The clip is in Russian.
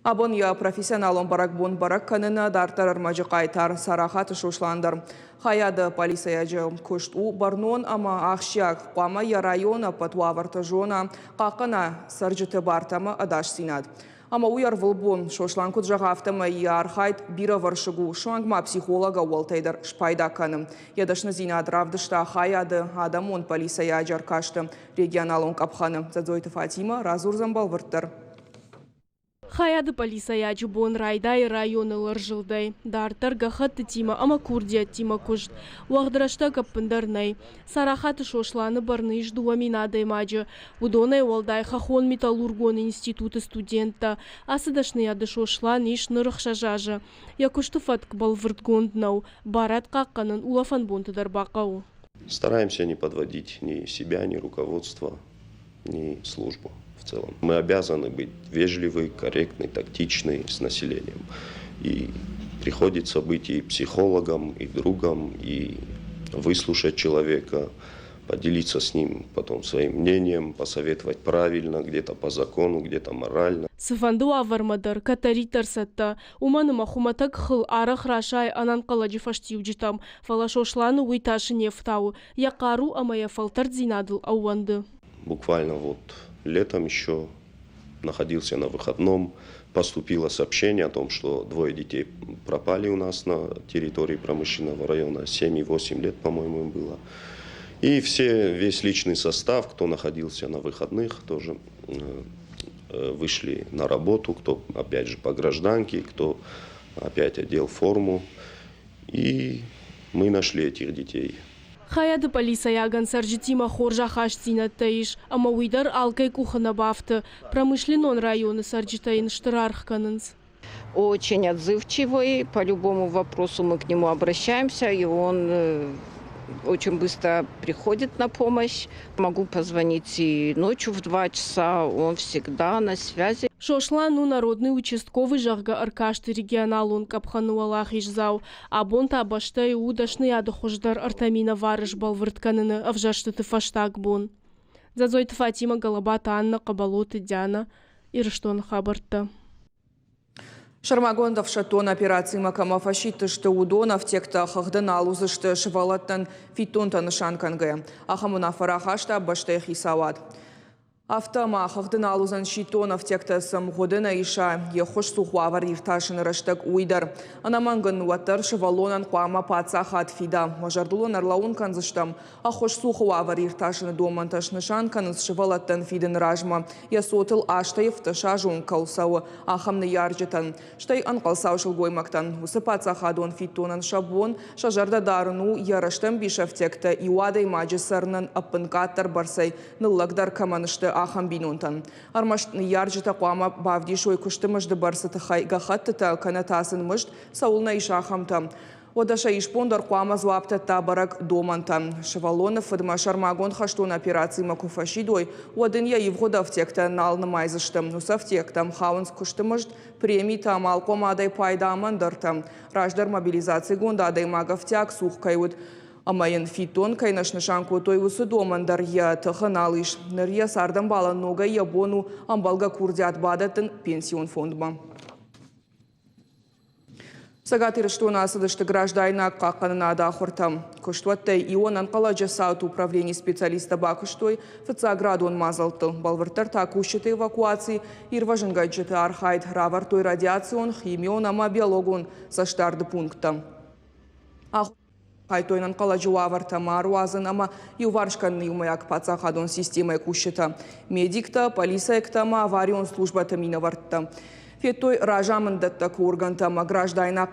Абон я профессионалом барак канына дартар армажы қайтар сарахат шошландар. Хаяды полицияжы көшту барнон ама ақшияк қуама я района патуаварты жона қақына саржыты бартамы адаш синад. Ама уяр вылбун шошлан кут жағафтамы ярхайт бира варшыгу шуангма психолога уалтайдар шпайда каным. Ядашны зинад равдышта хаяды адамон полицияжар кашты регионалон капханы. Задзойты Фатима разурзамбал вырттар. Хаяды полицияжы бон райдай районы лыржылдай. Дартар гахатты тима ама курдия тима кушт. Уағдырашта каппындарнай. Сарахаты шошланы барны ждуа минадай мажы. Удонай уалдай хахон металлургон институты студента. Асыдашны яды шошлан иш нырықшажажы. Якушты фатк балвыртгонднау. Барат қаққанын улафан бонтыдар бақау. Стараемся не подводить ни себя, ни руководство, ни службу. В целом. Мы обязаны быть вежливы, корректны, тактичны с населением. И приходится быть и психологом, и другом, и выслушать человека, поделиться с ним потом своим мнением, посоветовать правильно, где-то по закону, где-то морально. Сыфанду авармадар, катаритар сатта, уманы махуматак хыл арах рашай анан каладжи фаштиуджитам, фалашошланы уйташи нефтау, якару амая фалтар дзинадыл ауанды. Буквально вот летом еще находился на выходном, поступило сообщение о том, что 2 детей пропали у нас на территории промышленного района, 7 и 8 лет, по-моему, им было. И весь личный состав, кто находился на выходных, тоже вышли на работу, кто опять же по гражданке, кто опять одел форму. И мы нашли этих детей. Хаяды полицаяган саржитима хоржа хаштина таиш, ама уйдар алкай кухана бафты. Промышленный район саржитаин штырархканынс. Очень отзывчивый, по любому вопросу мы к нему обращаемся, и он очень быстро приходит на помощь. Могу позвонить и ночью в 2 часа, он всегда на связи. Шошлану народный участковый жарга аркашты регионалун капхануалах ижзау, а бонта баштай удашный адохождар артамина варыш балвыртканыны авжаштыты фаштаг бон. Зазойты Фатима Галабата Анна Кабалоты Дяна Ирштон Хабарта. Шармагондов шатон операции макама фашиты шты удонов текта хахдан алузы шты шывалаттан фитонтан шанкангэ. Ахамуна фарахашта баштай хисавад. Автома хахдан алузан шитонов текта самгодына иша ехош сухуавар ирташын раштак уйдар. Анаманган уаттар шывалонан қуама пацахат фида. Мажардулан арлаун канзыштам. Ахош сухуавар ирташын доманташны шанканыз шывалаттан фиден ражма. Ясотыл аштаев ташажун калсауы ахамны яржетан. Штай анқалсау шылгоймактан. Усы пацахадон фитонан шабон шажарда дарыну яраштам бишав текта иуадай маджисарнан аппынкаттар барсай ныллагдар каманышты ахам бинунтан. Армашт яржета қуама бавдишой күштімішді барсыты гахаттыта канатасын мүшт саулна иш ахамта. Одаша ишпондар қуама зуапта табарак домантан. Шевалонов фадма шармагон хаштон операции макуфашидой одын я евгодав текта налны майзыштым. Усав тектам хаунс күштімішт премий тамал комадай пайда амандыртам. Раждар мобилизации гонда адай магавтяк сух кайуд. Амайын фитон кайнашны шанку той усы домандар я таханалыш. Нырья сардан бала нога я бону амбалга курдят бадатын пенсион фондма. Сагатыр что насадышты граждайна каканына дахортам. Коштуаттай ионан каладжа саут управление специалиста бакыштой фацаградон мазалтыл. Балвартар такущеты эвакуации ирважын гаджеты архайд равартой радиацион химион ама биологон саштарды пункта. Хайтойнан каладжу аварта маруазын ама юваршканны умаяк пацахадон системой кущета. Медикта, полисайктама, аварион службата миновартта. Феттой ражамындатта кургантама граждайна